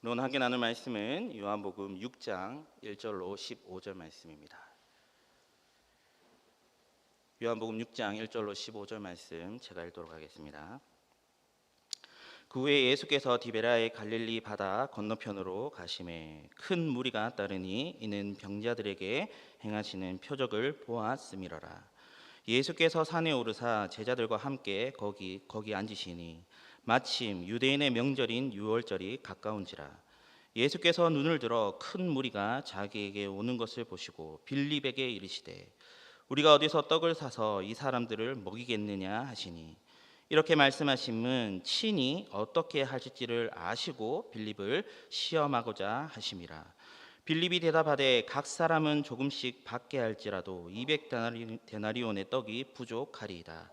오늘 함께 나눌 말씀은 요한복음 6장 1절로 15절 말씀입니다. 요한복음 6장 1절로 15절 말씀 제가 읽도록 하겠습니다. 그 후에 예수께서 디베라의 갈릴리 바다 건너편으로 가시매 큰 무리가 따르니 이는 병자들에게 행하시는 표적을 보았음이로라. 예수께서 산에 오르사 제자들과 함께 거기 앉으시니 마침 유대인의 명절인 유월절이 가까운지라. 예수께서 눈을 들어 큰 무리가 자기에게 오는 것을 보시고 빌립에게 이르시되 우리가 어디서 떡을 사서 이 사람들을 먹이겠느냐 하시니, 이렇게 말씀하심은 친히 어떻게 하실지를 아시고 빌립을 시험하고자 하심이라. 빌립이 대답하되 각 사람은 조금씩 받게 할지라도 200데나리온의 떡이 부족하리이다.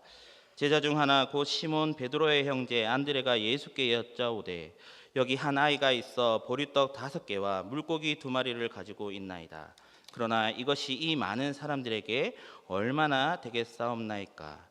제자 중 하나 곧 시몬 베드로의 형제 안드레가 예수께 여짜오되 여기 한 아이가 있어 보리떡 5개와 물고기 2마리를 가지고 있나이다. 그러나 이것이 이 많은 사람들에게 얼마나 되겠사옵나이까.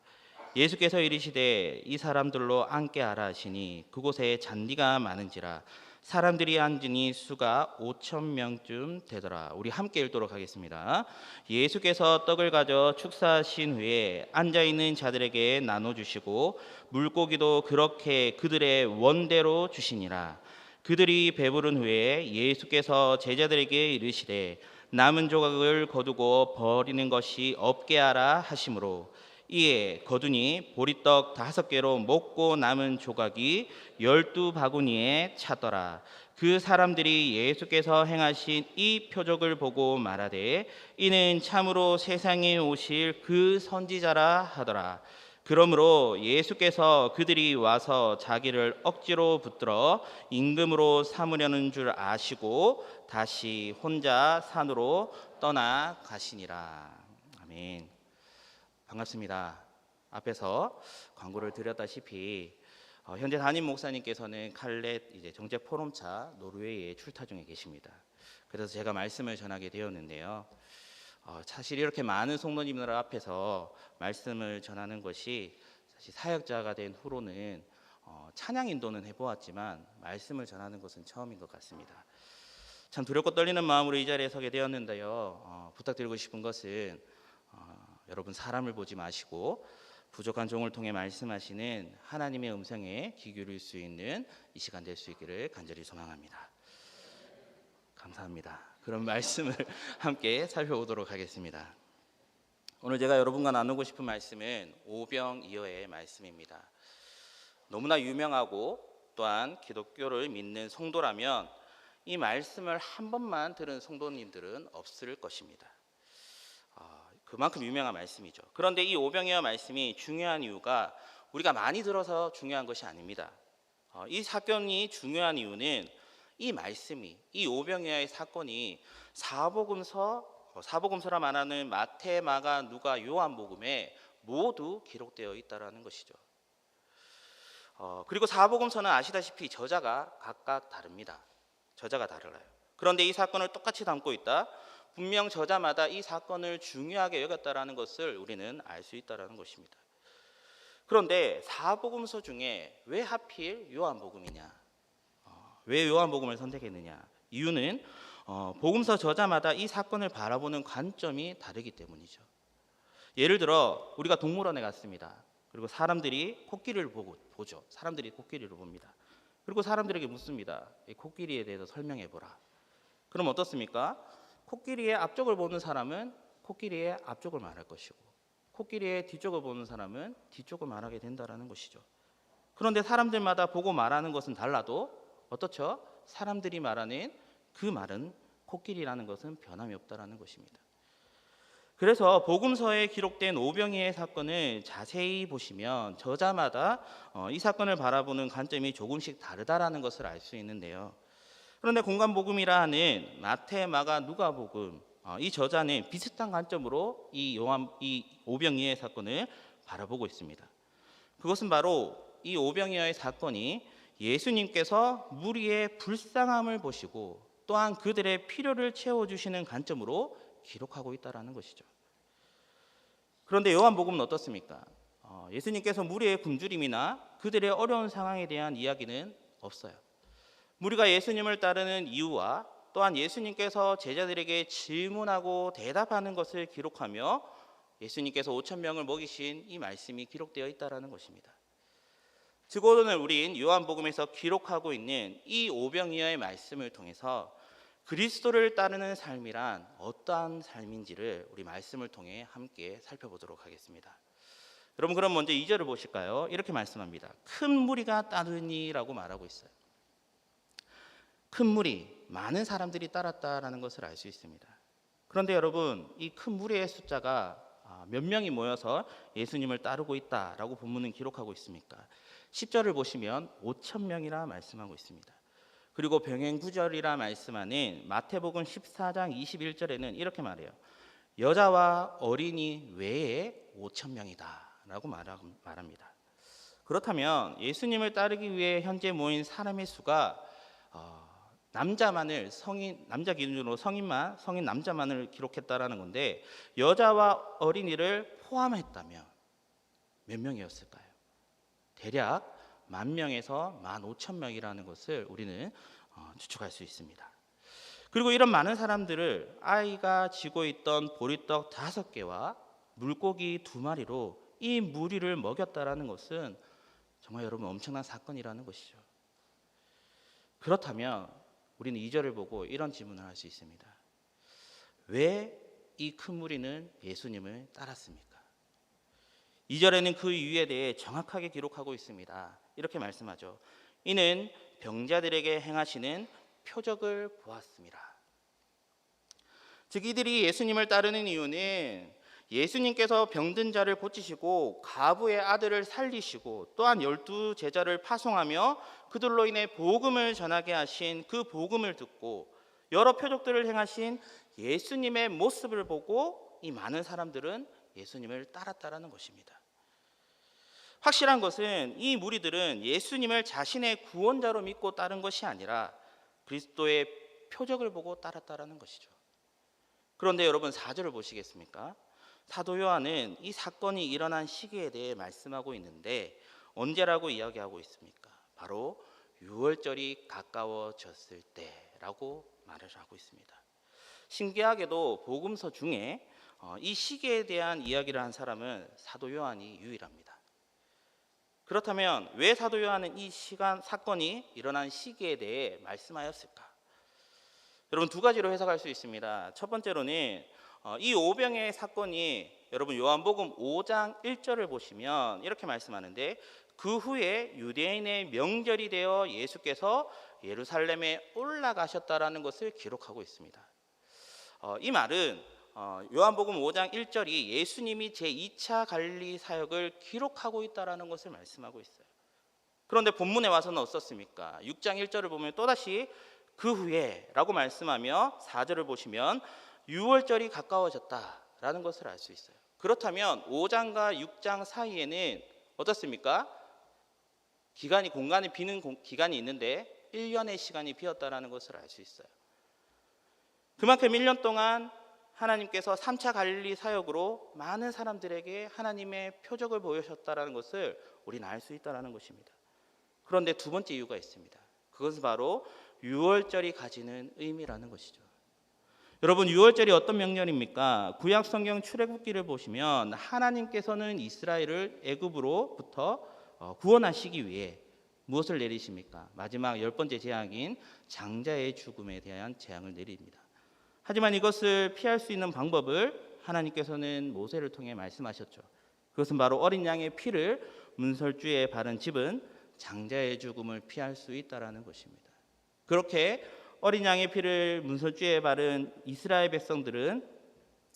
예수께서 이르시되 이 사람들로 앉게 하라 하시니 그곳에 잔디가 많은지라 사람들이 앉으니 수가 5,000명쯤 되더라. 우리 함께 읽도록 하겠습니다. 예수께서 떡을 가져 축사하신 후에 앉아있는 자들에게 나눠주시고 물고기도 그렇게 그들의 원대로 주시니라. 그들이 배부른 후에 예수께서 제자들에게 이르시되 남은 조각을 거두고 버리는 것이 없게 하라 하시므로 이에 거두니 보리떡 5개로 먹고 남은 조각이 12바구니에 차더라. 그 사람들이 예수께서 행하신 이 표적을 보고 말하되 이는 참으로 세상에 오실 그 선지자라 하더라. 그러므로 예수께서 그들이 와서 자기를 억지로 붙들어 임금으로 삼으려는 줄 아시고 다시 혼자 산으로 떠나가시니라. 아멘. 반갑습니다. 앞에서 광고를 드렸다시피 현재 담임 목사님께서는 칼렛 정제 포럼차 노르웨이에 출타 중에 계십니다. 그래서 제가 말씀을 전하게 되었는데요. 사실 이렇게 많은 성도님들 앞에서 말씀을 전하는 것이 사실 사역자가 된 후로는 찬양 인도는 해보았지만 말씀을 전하는 것은 처음인 것 같습니다. 참 두렵고 떨리는 마음으로 이 자리에 서게 되었는데요. 부탁드리고 싶은 것은 여러분 사람을 보지 마시고 부족한 종을 통해 말씀하시는 하나님의 음성에 귀 기울일 수 있는 이 시간 될 수 있기를 간절히 소망합니다. 감사합니다. 그럼 말씀을 함께 살펴보도록 하겠습니다. 오늘 제가 여러분과 나누고 싶은 말씀은 오병이어의 말씀입니다. 너무나 유명하고 또한 기독교를 믿는 성도라면 이 말씀을 한 번만 들은 성도님들은 없을 것입니다. 그만큼 유명한 말씀이죠. 그런데 이 오병이어 말씀이 중요한 이유가 우리가 많이 들어서 중요한 것이 아닙니다. 이 사건이 중요한 이유는 이 말씀이, 이 오병이어의 사건이 사복음서라 말하는 마태, 마가, 누가, 요한복음에 모두 기록되어 있다는 것이죠. 그리고 사복음서는 아시다시피 저자가 각각 다릅니다. 저자가 달라요. 그런데 이 사건을 똑같이 담고 있다. 분명 저자마다 이 사건을 중요하게 여겼다라는 것을 우리는 알 수 있다라는 것입니다. 그런데 사복음서 중에 왜 하필 요한복음이냐? 왜 요한복음을 선택했느냐? 이유는 복음서 저자마다 이 사건을 바라보는 관점이 다르기 때문이죠. 예를 들어 우리가 동물원에 갔습니다. 그리고 사람들이 코끼리를 보죠. 사람들이 코끼리를 봅니다. 그리고 사람들에게 묻습니다. 이 코끼리에 대해서 설명해보라. 그럼 어떻습니까? 코끼리의 앞쪽을 보는 사람은 코끼리의 앞쪽을 말할 것이고 코끼리의 뒤쪽을 보는 사람은 뒤쪽을 말하게 된다는 것이죠. 그런데 사람들마다 보고 말하는 것은 달라도 어떻죠? 사람들이 말하는 그 말은 코끼리라는 것은 변함이 없다는 것입니다. 그래서 복음서에 기록된 오병이어의 사건을 자세히 보시면 저자마다 이 사건을 바라보는 관점이 조금씩 다르다는 것을 알 수 있는데요. 그런데 공간복음이라 하는 마태, 마가, 누가복음 이 저자는 비슷한 관점으로 이 오병이어의 사건을 바라보고 있습니다. 그것은 바로 이 오병이어의 사건이 예수님께서 무리의 불쌍함을 보시고 또한 그들의 필요를 채워주시는 관점으로 기록하고 있다는 것이죠. 그런데 요한복음은 어떻습니까? 예수님께서 무리의 굶주림이나 그들의 어려운 상황에 대한 이야기는 없어요. 무리가 예수님을 따르는 이유와 또한 예수님께서 제자들에게 질문하고 대답하는 것을 기록하며 예수님께서 5천 명을 먹이신 이 말씀이 기록되어 있다라는 것입니다. 즉 오늘 우린 요한복음에서 기록하고 있는 이 오병이어의 말씀을 통해서 그리스도를 따르는 삶이란 어떠한 삶인지를 우리 말씀을 통해 함께 살펴보도록 하겠습니다. 여러분 그럼 먼저 2절을 보실까요? 이렇게 말씀합니다. 큰 무리가 따르니라고 말하고 있어요. 큰 무리, 많은 사람들이 따랐다라는 것을 알 수 있습니다. 그런데 여러분 이 큰 무리의 숫자가 몇 명이 모여서 예수님을 따르고 있다라고 본문은 기록하고 있습니까? 10절을 보시면 5천 명이라 말씀하고 있습니다. 그리고 병행구절이라 말씀하는 마태복음 14장 21절에는 이렇게 말해요. 여자와 어린이 외에 5천 명이다 라고 말합니다. 그렇다면 예수님을 따르기 위해 현재 모인 사람의 수가 남자만을 남자 기준으로 성인 남자만을 기록했다라는 건데 여자와 어린이를 포함했다면 몇 명이었을까요? 대략 10,000명에서 15,000명이라는 것을 우리는 추측할 수 있습니다. 그리고 이런 많은 사람들을 아이가 쥐고 있던 보리떡 5개와 물고기 2마리로 이 무리를 먹였다라는 것은 정말 여러분 엄청난 사건이라는 것이죠. 그렇다면 우리는 2절을 보고 이런 질문을 할 수 있습니다. 왜 이 큰 무리는 예수님을 따랐습니까? 2절에는 그 이유에 대해 정확하게 기록하고 있습니다. 이렇게 말씀하죠. 이는 병자들에게 행하시는 표적을 보았습니다. 즉 이들이 예수님을 따르는 이유는 예수님께서 병든 자를 고치시고 과부의 아들을 살리시고 또한 12 제자를 파송하며 그들로 인해 복음을 전하게 하신 그 복음을 듣고 여러 표적들을 행하신 예수님의 모습을 보고 이 많은 사람들은 예수님을 따랐다라는 것입니다. 확실한 것은 이 무리들은 예수님을 자신의 구원자로 믿고 따른 것이 아니라 그리스도의 표적을 보고 따랐다라는 것이죠. 그런데 여러분 4절을 보시겠습니까? 사도 요한은 이 사건이 일어난 시기에 대해 말씀하고 있는데 언제라고 이야기하고 있습니까? 바로 유월절이 가까워졌을 때라고 말을 하고 있습니다. 신기하게도 복음서 중에 이 시기에 대한 이야기를 한 사람은 사도 요한이 유일합니다. 그렇다면 왜 사도 요한은 이 사건이 일어난 시기에 대해 말씀하였을까? 여러분 2가지로 해석할 수 있습니다. 첫 번째로는 이 오병의 사건이 여러분 요한복음 5장 1절을 보시면 이렇게 말씀하는데 그 후에 유대인의 명절이 되어 예수께서 예루살렘에 올라가셨다라는 것을 기록하고 있습니다. 이 말은 요한복음 5장 1절이 예수님이 제2차 갈릴리 사역을 기록하고 있다라는 것을 말씀하고 있어요. 그런데 본문에 와서는 어떻습니까? 6장 1절을 보면 또다시 그 후에 라고 말씀하며 4절을 보시면 6월절이 가까워졌다라는 것을 알 수 있어요. 그렇다면 5장과 6장 사이에는 어떻습니까? 공간이 비는 기간이 있는데 1년의 시간이 비었다라는 것을 알 수 있어요. 그만큼 1년 동안 하나님께서 3차 갈릴리 사역으로 많은 사람들에게 하나님의 표적을 보여주셨다는 것을 우리는 알 수 있다는 것입니다. 그런데 2번째 이유가 있습니다. 그것은 바로 유월절이 가지는 의미라는 것이죠. 여러분 유월절이 어떤 명절입니까? 구약 성경 출애굽기를 보시면 하나님께서는 이스라엘을 애굽으로부터 구원하시기 위해 무엇을 내리십니까? 마지막 10번째 재앙인 장자의 죽음에 대한 재앙을 내립니다. 하지만 이것을 피할 수 있는 방법을 하나님께서는 모세를 통해 말씀하셨죠. 그것은 바로 어린 양의 피를 문설주에 바른 집은 장자의 죽음을 피할 수 있다라는 것입니다. 그렇게 어린 양의 피를 문설주에 바른 이스라엘 백성들은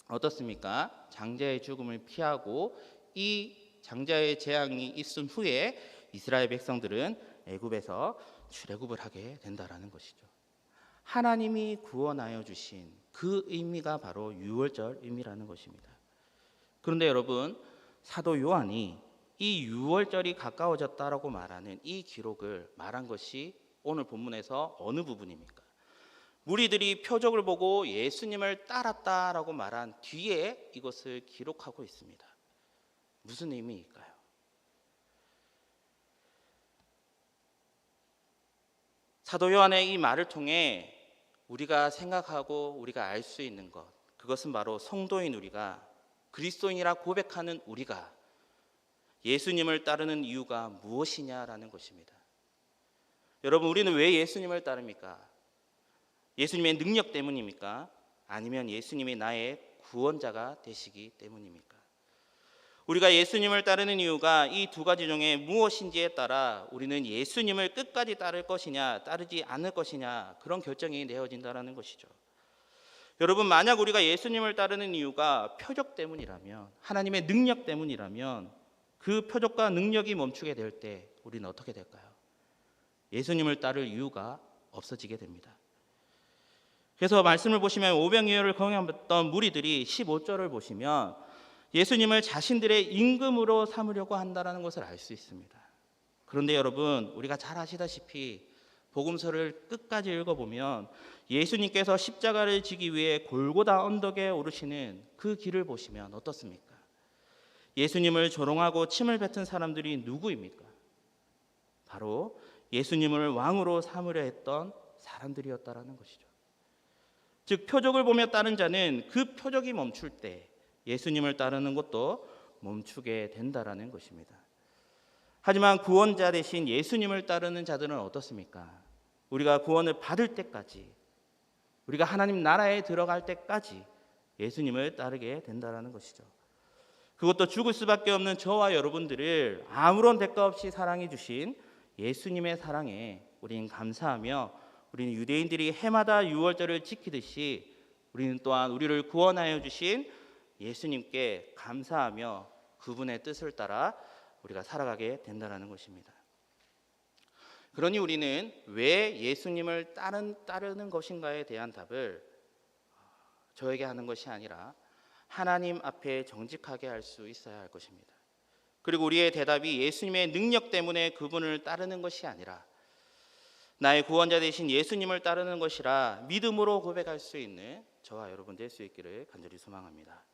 어떻습니까? 장자의 죽음을 피하고 이 장자의 재앙이 있은 후에 이스라엘 백성들은 애굽에서 출애굽을 하게 된다라는 것이죠. 하나님이 구원하여 주신 그 의미가 바로 유월절 의미라는 것입니다. 그런데 여러분 사도 요한이 이 유월절이 가까워졌다라고 말하는 이 기록을 말한 것이 오늘 본문에서 어느 부분입니까? 무리들이 표적을 보고 예수님을 따랐다라고 말한 뒤에 이것을 기록하고 있습니다. 무슨 의미일까요? 사도 요한의 이 말을 통해 우리가 생각하고 우리가 알 수 있는 것, 그것은 바로 성도인 우리가, 그리스도인이라 고백하는 우리가 예수님을 따르는 이유가 무엇이냐라는 것입니다. 여러분, 우리는 왜 예수님을 따릅니까? 예수님의 능력 때문입니까? 아니면 예수님이 나의 구원자가 되시기 때문입니까? 우리가 예수님을 따르는 이유가 이 두 가지 중에 무엇인지에 따라 우리는 예수님을 끝까지 따를 것이냐 따르지 않을 것이냐, 그런 결정이 내어진다는 것이죠. 여러분, 만약 우리가 예수님을 따르는 이유가 표적 때문이라면, 하나님의 능력 때문이라면, 그 표적과 능력이 멈추게 될 때 우리는 어떻게 될까요? 예수님을 따를 이유가 없어지게 됩니다. 그래서 말씀을 보시면 오병이어를 경험했던 무리들이 15절을 보시면 예수님을 자신들의 임금으로 삼으려고 한다는 것을 알 수 있습니다. 그런데 여러분, 우리가 잘 아시다시피 복음서를 끝까지 읽어보면 예수님께서 십자가를 지기 위해 골고다 언덕에 오르시는 그 길을 보시면 어떻습니까? 예수님을 조롱하고 침을 뱉은 사람들이 누구입니까? 바로 예수님을 왕으로 삼으려 했던 사람들이었다라는 것이죠. 즉, 표적을 보며 따른 자는 그 표적이 멈출 때 예수님을 따르는 것도 멈추게 된다라는 것입니다. 하지만 구원자 대신 예수님을 따르는 자들은 어떻습니까? 우리가 구원을 받을 때까지, 우리가 하나님 나라에 들어갈 때까지 예수님을 따르게 된다라는 것이죠. 그것도 죽을 수밖에 없는 저와 여러분들을 아무런 대가 없이 사랑해 주신 예수님의 사랑에 우리는 감사하며, 우리는 유대인들이 해마다 유월절을 지키듯이 우리는 또한 우리를 구원하여 주신 예수님께 감사하며 그분의 뜻을 따라 우리가 살아가게 된다는 것입니다. 그러니 우리는 왜 예수님을 따르는 것인가에 대한 답을 저에게 하는 것이 아니라 하나님 앞에 정직하게 할 수 있어야 할 것입니다. 그리고 우리의 대답이 예수님의 능력 때문에 그분을 따르는 것이 아니라 나의 구원자 되신 예수님을 따르는 것이라 믿음으로 고백할 수 있는 저와 여러분 될 수 있기를 간절히 소망합니다.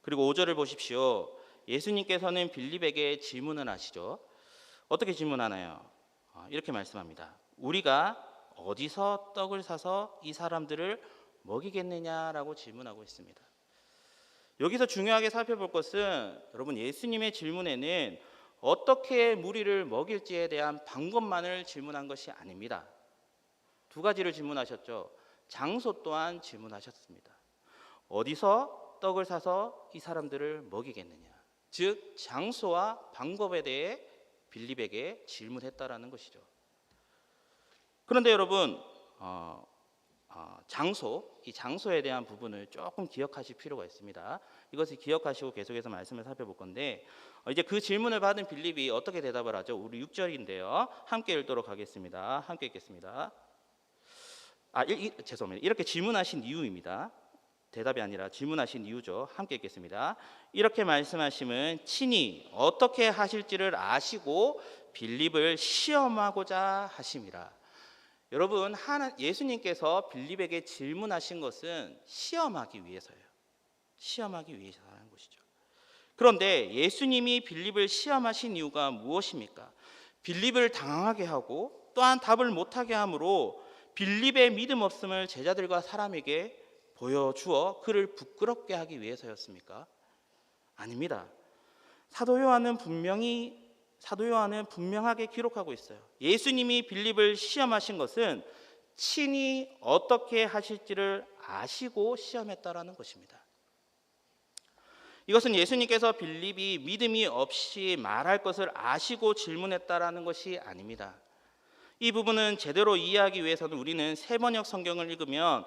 그리고 5절을 보십시오. 예수님께서는 빌립에게 질문을 하시죠. 어떻게 질문하나요? 이렇게 말씀합니다. 우리가 어디서 떡을 사서 이 사람들을 먹이겠느냐라고 질문하고 있습니다. 여기서 중요하게 살펴볼 것은, 여러분, 예수님의 질문에는 어떻게 무리를 먹일지에 대한 방법만을 질문한 것이 아닙니다. 두 가지를 질문하셨죠. 장소 또한 질문하셨습니다. 어디서 떡을 사서 이 사람들을 먹이겠느냐. 즉, 장소와 방법에 대해 빌립에게 질문했다라는 것이죠. 그런데 여러분, 이 장소에 대한 부분을 조금 기억하실 필요가 있습니다. 이것을 기억하시고 계속해서 말씀을 살펴볼 건데, 이제 그 질문을 받은 빌립이 어떻게 대답을 하죠? 우리 6절인데요. 함께 읽도록 하겠습니다. 함께 읽겠습니다. 죄송합니다. 이렇게 질문하신 이유입니다. 대답이 아니라 질문하신 이유죠. 함께 읽겠습니다. 이렇게 말씀하심은 친히 어떻게 하실지를 아시고 빌립을 시험하고자 하심이라. 여러분, 예수님께서 빌립에게 질문하신 것은 시험하기 위해서예요. 시험하기 위해서라는 것이죠. 그런데 예수님이 빌립을 시험하신 이유가 무엇입니까? 빌립을 당황하게 하고 또한 답을 못하게 함으로 빌립의 믿음 없음을 제자들과 사람에게 보여주어 그를 부끄럽게 하기 위해서였습니까? 아닙니다. 사도 요한은 분명하게 기록하고 있어요. 예수님이 빌립을 시험하신 것은 친히 어떻게 하실지를 아시고 시험했다라는 것입니다. 이것은 예수님께서 빌립이 믿음이 없이 말할 것을 아시고 질문했다라는 것이 아닙니다. 이 부분은 제대로 이해하기 위해서는 우리는 세번역 성경을 읽으면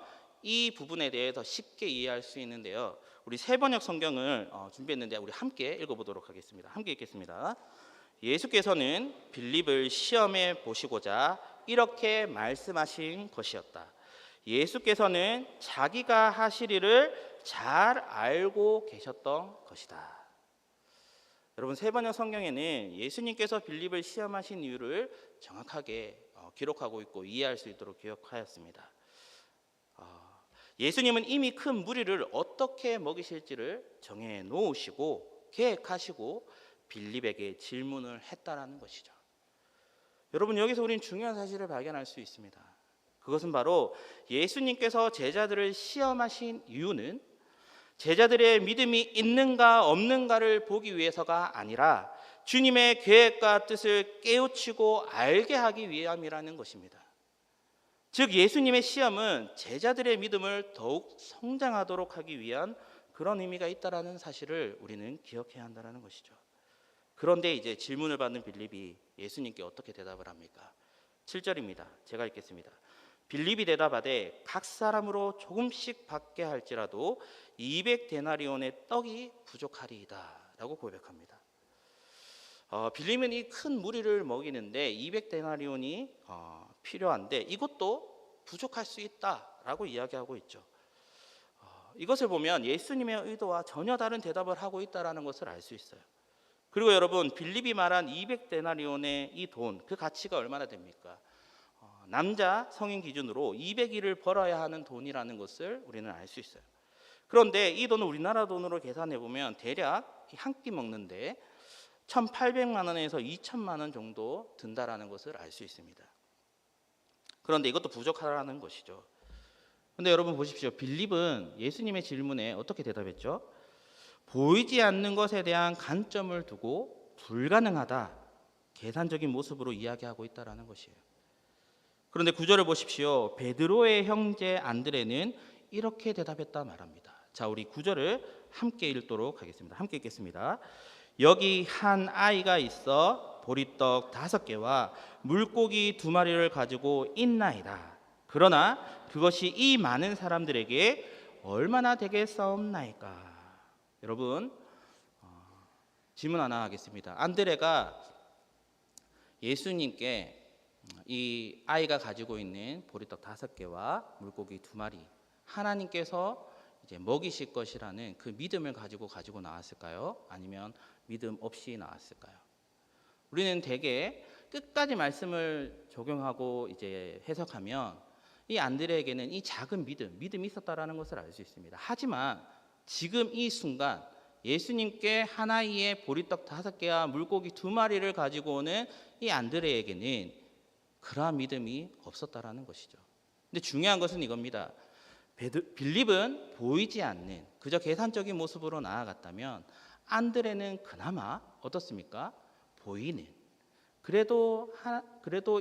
이 부분에 대해 더 쉽게 이해할 수 있는데요. 우리 세번역 성경을 준비했는데 우리 함께 읽어보도록 하겠습니다. 함께 읽겠습니다. 예수께서는 빌립을 시험해 보시고자 이렇게 말씀하신 것이었다. 예수께서는 자기가 하실 일을 잘 알고 계셨던 것이다. 여러분, 세번역 성경에는 예수님께서 빌립을 시험하신 이유를 정확하게 기록하고 있고 이해할 수 있도록 기록하였습니다. 예수님은 이미 큰 무리를 어떻게 먹이실지를 정해 놓으시고 계획하시고 빌립에게 질문을 했다라는 것이죠. 여러분, 여기서 우리는 중요한 사실을 발견할 수 있습니다. 그것은 바로 예수님께서 제자들을 시험하신 이유는 제자들의 믿음이 있는가 없는가를 보기 위해서가 아니라 주님의 계획과 뜻을 깨우치고 알게 하기 위함이라는 것입니다. 즉 예수님의 시험은 제자들의 믿음을 더욱 성장하도록 하기 위한 그런 의미가 있다라는 사실을 우리는 기억해야 한다는 것이죠. 그런데 이제 질문을 받는 빌립이 예수님께 어떻게 대답을 합니까? 7절입니다. 제가 읽겠습니다. 빌립이 대답하되 각 사람으로 조금씩 받게 할지라도 200데나리온의 떡이 부족하리이다 라고 고백합니다. 빌립은 이 큰 무리를 먹이는데 200데나리온이 필요한데 이것도 부족할 수 있다라고 이야기하고 있죠. 이것을 보면 예수님의 의도와 전혀 다른 대답을 하고 있다는 것을 알 수 있어요. 그리고 여러분, 빌립이 말한 200데나리온의 이 돈, 그 가치가 얼마나 됩니까? 남자 성인 기준으로 200일을 벌어야 하는 돈이라는 것을 우리는 알 수 있어요. 그런데 이 돈을 우리나라 돈으로 계산해 보면 대략 한 끼 먹는데 1,800만 원에서 2,000만 원 정도 든다라는 것을 알 수 있습니다. 그런데 이것도 부족하다는 것이죠. 그런데 여러분 보십시오. 빌립은 예수님의 질문에 어떻게 대답했죠? 보이지 않는 것에 대한 관점을 두고 불가능하다, 계산적인 모습으로 이야기하고 있다는 것이에요. 그런데 9절을 보십시오. 베드로의 형제 안드레는 이렇게 대답했다 말합니다. 자, 우리 9절을 함께 읽도록 하겠습니다. 함께 읽겠습니다. 여기 한 아이가 있어 보리떡 5개와 물고기 2마리를 가지고 있나이다. 그러나 그것이 이 많은 사람들에게 얼마나 되겠사옵나이까. 여러분, 질문 하나 하겠습니다. 안드레가 예수님께 이 아이가 가지고 있는 보리떡 5개와 물고기 2마리 하나님께서 이제 먹이실 것이라는 그 믿음을 가지고 나왔을까요? 아니면 믿음 없이 나왔을까요? 우리는 대개 끝까지 말씀을 적용하고 이제 해석하면 이 안드레에게는 이 작은 믿음이 있었다라는 것을 알 수 있습니다. 하지만 지금 이 순간 예수님께 한 아이의 보리떡 5개와 물고기 2마리를 가지고 오는 이 안드레에게는 그러한 믿음이 없었다라는 것이죠. 근데 중요한 것은 이겁니다. 빌립은 보이지 않는 그저 계산적인 모습으로 나아갔다면 안드레는 그나마 어떻습니까? 보이는, 그래도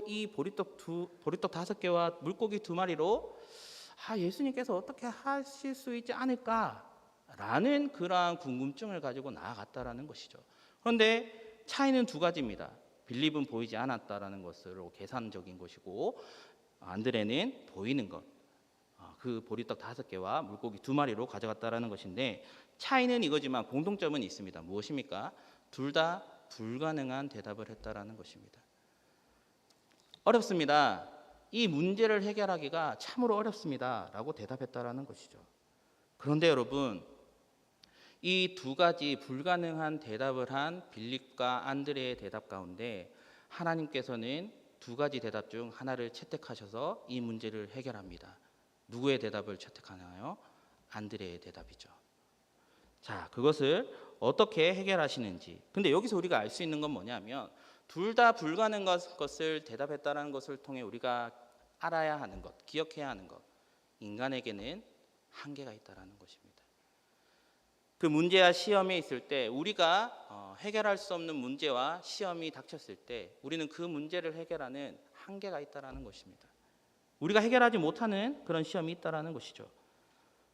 이 보리떡 5개와 물고기 2마리로 예수님께서 어떻게 하실 수 있지 않을까라는 그러한 궁금증을 가지고 나아갔다라는 것이죠. 그런데 차이는 2가지입니다. 빌립은 보이지 않았다라는 것으로 계산적인 것이고 안드레는 보이는 것, 그 보리떡 5개와 물고기 2마리로 가져갔다라는 것인데 차이는 이거지만 공통점은 있습니다. 무엇입니까? 둘 다 불가능한 대답을 했다라는 것입니다. 어렵습니다. 이 문제를 해결하기가 참으로 어렵습니다 라고 대답했다라는 것이죠. 그런데 여러분, 이 2가지 불가능한 대답을 한 빌립과 안드레의 대답 가운데 하나님께서는 2가지 대답 중 하나를 채택하셔서 이 문제를 해결합니다. 누구의 대답을 채택하나요? 안드레의 대답이죠. 자, 그것을 어떻게 해결하시는지. 근데 여기서 우리가 알 수 있는 건 뭐냐면 둘 다 불가능한 것을 대답했다는 것을 통해 우리가 알아야 하는 것, 기억해야 하는 것, 인간에게는 한계가 있다는 것입니다. 그 문제와 시험에 있을 때 우리가 해결할 수 없는 문제와 시험이 닥쳤을 때 우리는 그 문제를 해결하는 한계가 있다는 것입니다. 우리가 해결하지 못하는 그런 시험이 있다는 것이죠.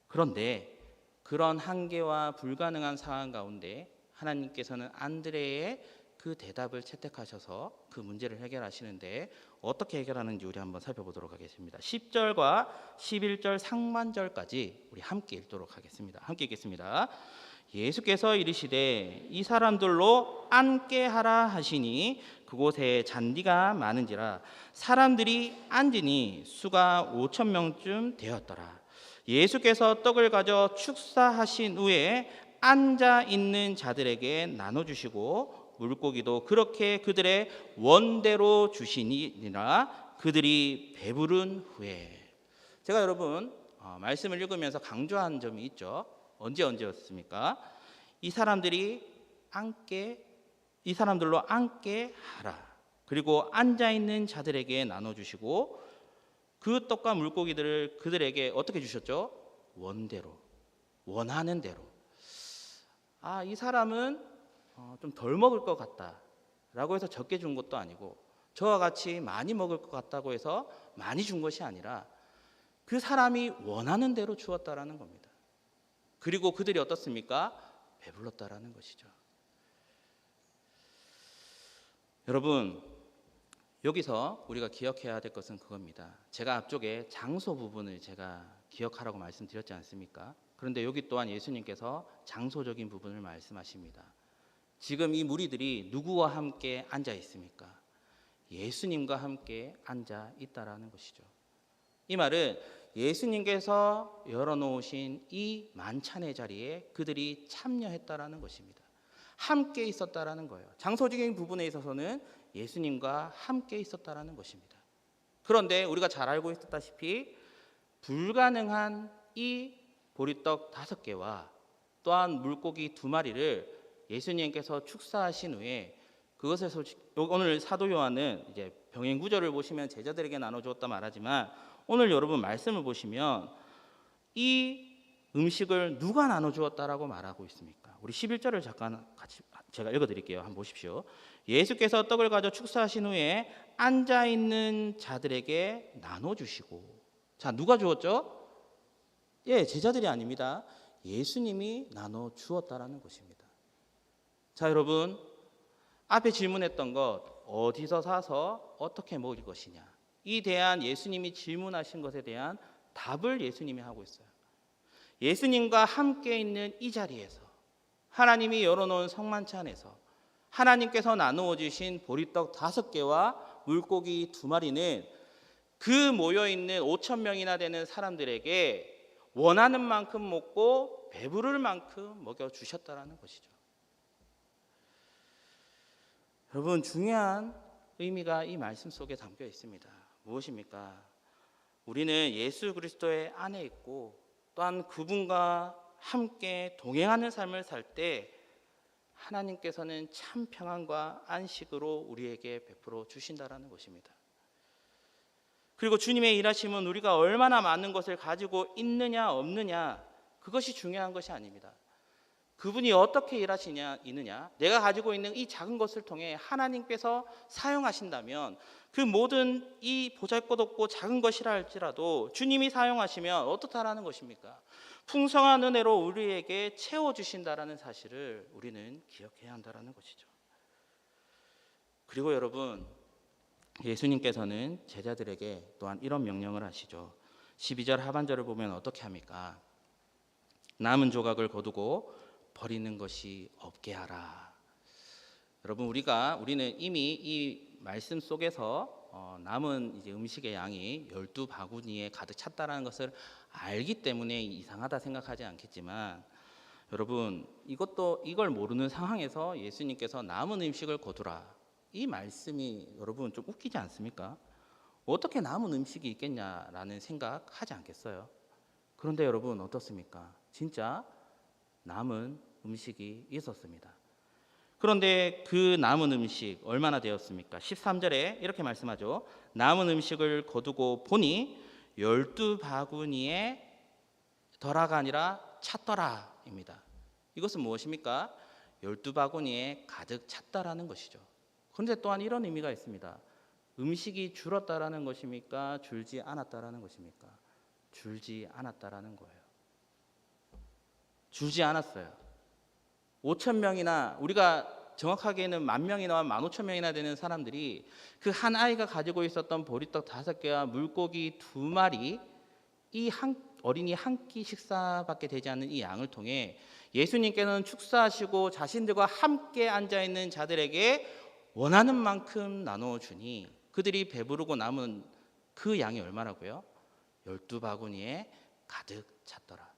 그런데 그런 한계와 불가능한 상황 가운데 하나님께서는 안드레의 그 대답을 채택하셔서 그 문제를 해결하시는데 어떻게 해결하는지 우리 한번 살펴보도록 하겠습니다. 10절과 11절 상반절까지 우리 함께 읽도록 하겠습니다. 함께 읽겠습니다. 예수께서 이르시되 이 사람들로 앉게 하라 하시니 그곳에 잔디가 많은지라 사람들이 앉으니 수가 5,000명쯤 되었더라. 예수께서 떡을 가져 축사하신 후에 앉아 있는 자들에게 나눠주시고 물고기도 그렇게 그들의 원대로 주시니라. 그들이 배부른 후에. 제가 여러분 말씀을 읽으면서 강조한 점이 있죠. 언제였습니까? 이 사람들로 앉게 하라. 그리고 앉아 있는 자들에게 나눠 주시고 그 떡과 물고기들을 그들에게 어떻게 주셨죠? 원대로, 원하는 대로. 이 사람은 좀 덜 먹을 것 같다라고 해서 적게 준 것도 아니고, 저와 같이 많이 먹을 것 같다고 해서 많이 준 것이 아니라 그 사람이 원하는 대로 주었다라는 겁니다. 그리고 그들이 어떻습니까? 배불렀다라는 것이죠. 여러분, 여기서 우리가 기억해야 될 것은 그겁니다. 제가 앞쪽에 장소 부분을 제가 기억하라고 말씀드렸지 않습니까? 그런데 여기 또한 예수님께서 장소적인 부분을 말씀하십니다. 지금 이 무리들이 누구와 함께 앉아 있습니까? 예수님과 함께 앉아 있다라는 것이죠. 이 말은 예수님께서 열어놓으신 이 만찬의 자리에 그들이 참여했다라는 것입니다. 함께 있었다라는 거예요. 장소적인 부분에 있어서는 예수님과 함께 있었다라는 것입니다. 그런데 우리가 잘 알고 있었다시피 불가능한 이 보리떡 5개와 또한 물고기 2마리를 예수님께서 축사하신 후에 그것을 오늘 사도 요한은 이제 병행 구절을 보시면 제자들에게 나눠 주었다 말하지만, 오늘 여러분 말씀을 보시면 이 음식을 누가 나눠 주었다라고 말하고 있습니까? 우리 11절을 잠깐 같이 제가 읽어 드릴게요. 한번 보십시오. 예수께서 떡을 가져 축사하신 후에 앉아 있는 자들에게 나눠 주시고. 자, 누가 주었죠? 예, 제자들이 아닙니다. 예수님이 나눠 주었다라는 것입니다. 자, 여러분, 앞에 질문했던 것, 어디서 사서 어떻게 먹을 것이냐, 이 대한 예수님이 질문하신 것에 대한 답을 예수님이 하고 있어요. 예수님과 함께 있는 이 자리에서, 하나님이 열어놓은 성만찬에서 하나님께서 나누어 주신 보리떡 5개와 물고기 2마리는 그 모여있는 5,000명이나 되는 사람들에게 원하는 만큼 먹고 배부를 만큼 먹여주셨다라는 것이죠. 여러분, 중요한 의미가 이 말씀 속에 담겨 있습니다. 무엇입니까? 우리는 예수 그리스도의 안에 있고 또한 그분과 함께 동행하는 삶을 살 때 하나님께서는 참 평안과 안식으로 우리에게 베풀어 주신다라는 것입니다. 그리고 주님의 일하심은 우리가 얼마나 많은 것을 가지고 있느냐 없느냐, 그것이 중요한 것이 아닙니다. 그분이 어떻게 일하시느냐, 내가 가지고 있는 이 작은 것을 통해 하나님께서 사용하신다면 그 모든 이 보잘것없고 작은 것이라 할지라도 주님이 사용하시면 어떻다라는 것입니까? 풍성한 은혜로 우리에게 채워주신다라는 사실을 우리는 기억해야 한다라는 것이죠. 그리고 여러분, 예수님께서는 제자들에게 또한 이런 명령을 하시죠. 12절 하반절을 보면 어떻게 합니까? 남은 조각을 거두고 버리는 것이 없게 하라. 여러분, 우리는 이미 이 말씀 속에서 남은 이제 음식의 양이 12바구니에 가득 찼다라는 것을 알기 때문에 이상하다 생각하지 않겠지만, 여러분, 이걸 모르는 상황에서 예수님께서 남은 음식을 거두라, 이 말씀이 여러분 좀 웃기지 않습니까? 어떻게 남은 음식이 있겠냐라는 생각하지 않겠어요? 그런데 여러분 어떻습니까? 진짜 남은 음식이 있었습니다. 그런데 그 남은 음식 얼마나 되었습니까? 13절에 이렇게 말씀하죠. 남은 음식을 거두고 보니 12바구니에 덜하가 아니라 찼더라입니다. 이것은 무엇입니까? 12바구니에 가득 찼다라는 것이죠. 그런데 또한 이런 의미가 있습니다. 음식이 줄었다라는 것입니까? 줄지 않았다라는 것입니까? 줄지 않았다라는 거예요. 줄지 않았어요. 5,000명이나, 우리가 정확하게는 10,000명이나 15,000명이나 되는 사람들이 그 한 아이가 가지고 있었던 보리떡 5개와 물고기 2마리, 이 어린이 한 끼 식사밖에 되지 않는 이 양을 통해 예수님께서는 축사하시고 자신들과 함께 앉아있는 자들에게 원하는 만큼 나누어 주니 그들이 배부르고 남은 그 양이 얼마라고요? 12바구니에 가득 찼더라.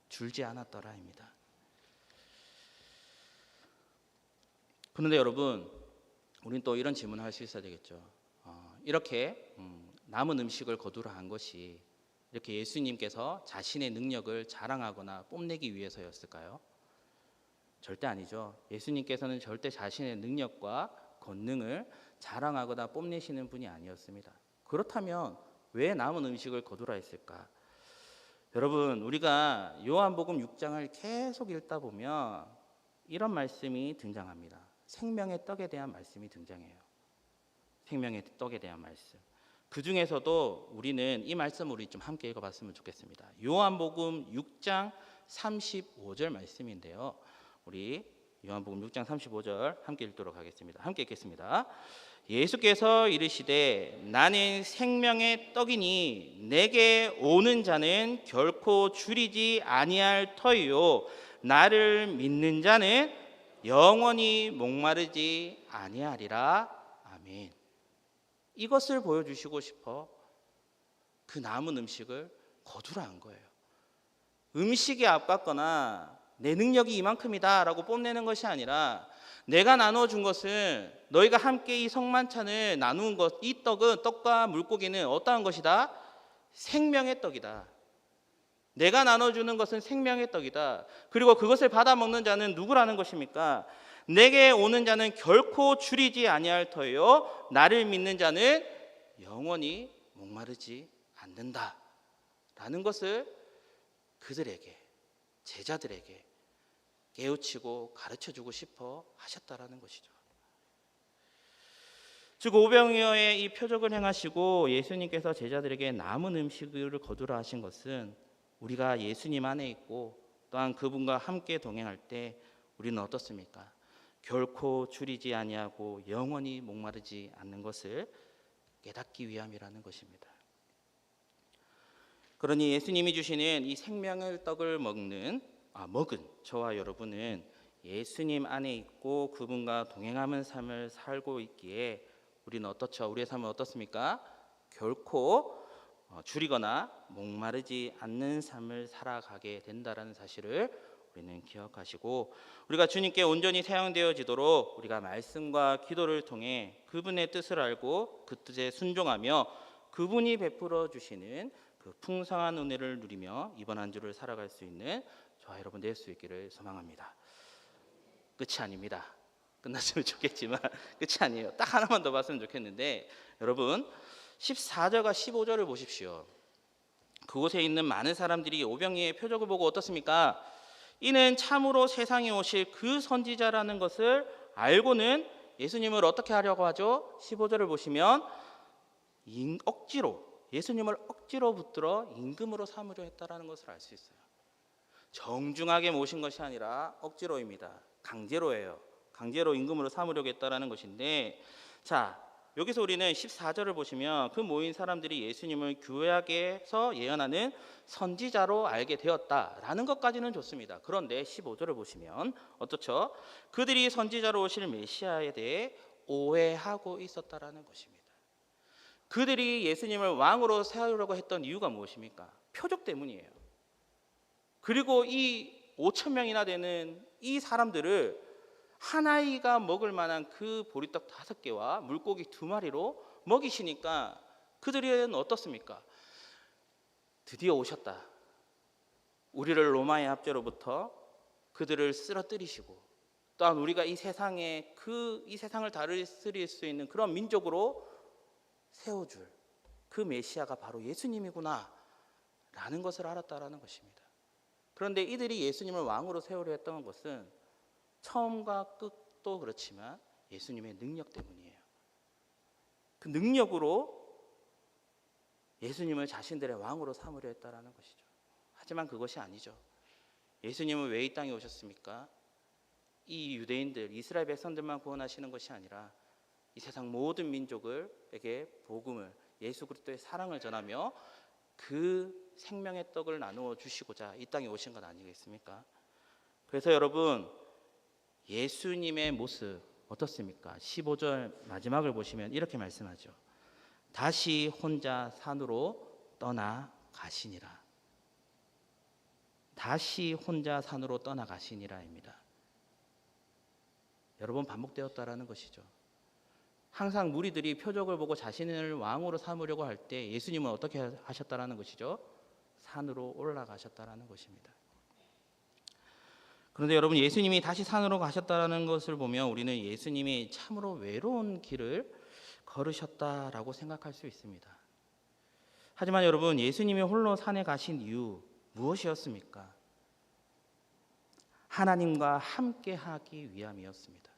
줄지 않았더라입니다. 그런데 여러분, 우리는 또 이런 질문을 할 수 있어야 되겠죠. 이렇게 남은 음식을 거두라 한 것이 이렇게 예수님께서 자신의 능력을 자랑하거나 뽐내기 위해서였을까요? 절대 아니죠. 예수님께서는 절대 자신의 능력과 권능을 자랑하거나 뽐내시는 분이 아니었습니다. 그렇다면 왜 남은 음식을 거두라 했을까? 여러분, 우리가 요한복음 6장을 계속 읽다 보면 이런 말씀이 등장합니다. 생명의 떡에 대한 말씀이 등장해요. 생명의 떡에 대한 말씀. 그 중에서도 우리는 이 말씀을 우리 좀 함께 읽어봤으면 좋겠습니다. 요한복음 6장 35절 말씀인데요. 우리 요한복음 6장 35절 함께 읽도록 하겠습니다. 함께 읽겠습니다. 예수께서 이르시되 나는 생명의 떡이니 내게 오는 자는 결코 줄이지 아니할 터이요 나를 믿는 자는 영원히 목마르지 아니하리라. 아멘. 이것을 보여주시고 싶어 그 남은 음식을 거두라는 거예요. 음식이 아깝거나 내 능력이 이만큼이다 라고 뽐내는 것이 아니라 내가 나눠준 것은 너희가 함께 이 성만찬을 나누는 것, 이 떡은, 떡과 물고기는 어떠한 것이다? 생명의 떡이다. 내가 나눠주는 것은 생명의 떡이다. 그리고 그것을 받아 먹는 자는 누구라는 것입니까? 내게 오는 자는 결코 줄이지 아니할 터요 나를 믿는 자는 영원히 목마르지 않는다 라는 것을 그들에게, 제자들에게 깨우치고 가르쳐주고 싶어 하셨다라는 것이죠. 즉 오병이어의 이 표적을 행하시고 예수님께서 제자들에게 남은 음식을 거두라 하신 것은 우리가 예수님 안에 있고 또한 그분과 함께 동행할 때 우리는 어떻습니까? 결코 줄이지 아니하고 영원히 목마르지 않는 것을 깨닫기 위함이라는 것입니다. 그러니 예수님이 주시는 이 생명의 떡을 먹은 저와 여러분은 예수님 안에 있고 그분과 동행하는 삶을 살고 있기에 우리는 어떻죠? 우리의 삶은 어떻습니까? 결코 줄이거나 목마르지 않는 삶을 살아가게 된다는 사실을 우리는 기억하시고 우리가 주님께 온전히 사용되어지도록 우리가 말씀과 기도를 통해 그분의 뜻을 알고 그 뜻에 순종하며 그분이 베풀어 주시는 그 풍성한 은혜를 누리며 이번 한 주를 살아갈 수 있는 저와 여러분 될 수 있기를 소망합니다. 끝이 아닙니다. 끝났으면 좋겠지만 끝이 아니에요. 딱 하나만 더 봤으면 좋겠는데 여러분 14절과 15절을 보십시오. 그곳에 있는 많은 사람들이 오병이의 표적을 보고 어떻습니까? 이는 참으로 세상에 오실 그 선지자라는 것을 알고는 예수님을 어떻게 하려고 하죠? 15절을 보시면 예수님을 억지로 붙들어 임금으로 삼으려 했다라는 것을 알 수 있어요. 정중하게 모신 것이 아니라 억지로입니다. 강제로예요. 강제로 임금으로 삼으려고 했다라는 것인데, 자 여기서 우리는 14절을 보시면 그 모인 사람들이 예수님을 구약에서 예언하는 선지자로 알게 되었다라는 것까지는 좋습니다. 그런데 15절을 보시면 어떻죠? 그들이 선지자로 오실 메시아에 대해 오해하고 있었다라는 것입니다. 그들이 예수님을 왕으로 세우려고 했던 이유가 무엇입니까? 표적 때문이에요. 그리고 이 5천 명이나 되는 이 사람들을 한 아이가 먹을 만한 그 보리떡 5개와 물고기 2마리로 먹이시니까 그들은 어떻습니까? 드디어 오셨다. 우리를 로마의 압제로부터 그들을 쓰러뜨리시고 또한 우리가 이 세상을 다스릴 수 있는 그런 민족으로 세워줄 그 메시아가 바로 예수님이구나 라는 것을 알았다라는 것입니다. 그런데 이들이 예수님을 왕으로 세우려 했던 것은 처음과 끝도 그렇지만 예수님의 능력 때문이에요. 그 능력으로 예수님을 자신들의 왕으로 삼으려 했다라는 것이죠. 하지만 그것이 아니죠. 예수님은 왜 이 땅에 오셨습니까? 이 유대인들, 이스라엘 백성들만 구원하시는 것이 아니라 이 세상 모든 민족에게 복음을, 예수 그리스도의 사랑을 전하며 그 생명의 떡을 나누어 주시고자 이 땅에 오신 것 아니겠습니까? 그래서 여러분 예수님의 모습 어떻습니까? 15절 마지막을 보시면 이렇게 말씀하죠. 다시 혼자 산으로 떠나가시니라. 다시 혼자 산으로 떠나가시니라입니다. 여러 번 반복되었다라는 것이죠. 항상 무리들이 표적을 보고 자신을 왕으로 삼으려고 할 때 예수님은 어떻게 하셨다라는 것이죠? 산으로 올라가셨다라는 것입니다. 그런데 여러분 예수님이 다시 산으로 가셨다는 것을 보면 우리는 예수님이 참으로 외로운 길을 걸으셨다라고 생각할 수 있습니다. 하지만 여러분, 예수님이 홀로 산에 가신 이유 무엇이었습니까? 하나님과 함께 하기 위함이었습니다.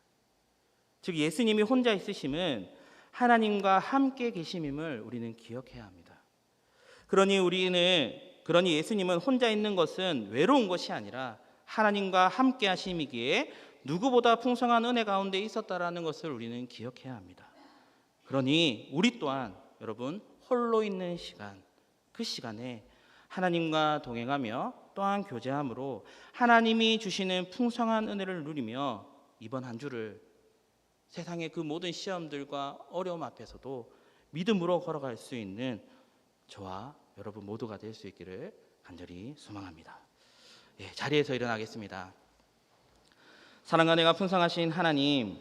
즉 예수님이 혼자 있으심은 하나님과 함께 계심임을 우리는 기억해야 합니다. 그러니 예수님은 혼자 있는 것은 외로운 것이 아니라 하나님과 함께 하심이기에 누구보다 풍성한 은혜 가운데 있었다라는 것을 우리는 기억해야 합니다. 그러니 우리 또한 여러분 홀로 있는 시간, 그 시간에 하나님과 동행하며 또한 교제함으로 하나님이 주시는 풍성한 은혜를 누리며 이번 한 주를 세상의 그 모든 시험들과 어려움 앞에서도 믿음으로 걸어갈 수 있는 저와 여러분 모두가 될 수 있기를 간절히 소망합니다. 자리에서 일어나겠습니다. 사랑과 은혜가 풍성하신 하나님,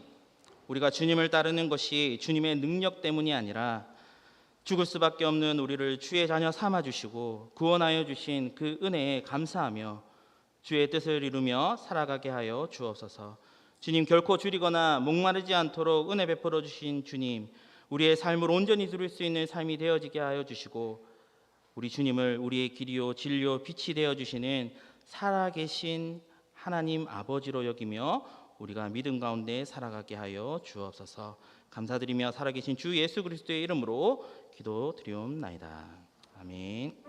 우리가 주님을 따르는 것이 주님의 능력 때문이 아니라 죽을 수밖에 없는 우리를 주의 자녀 삼아주시고 구원하여 주신 그 은혜에 감사하며 주의 뜻을 이루며 살아가게 하여 주옵소서. 주님, 결코 줄이거나 목마르지 않도록 은혜 베풀어 주신 주님, 우리의 삶을 온전히 누릴 수 있는 삶이 되어지게 하여 주시고 우리 주님을 우리의 길이요 진리요 빛이 되어 주시는 살아계신 하나님 아버지로 여기며 우리가 믿음 가운데 살아가게 하여 주옵소서. 감사드리며 살아계신 주 예수 그리스도의 이름으로 기도드리옵나이다. 아멘.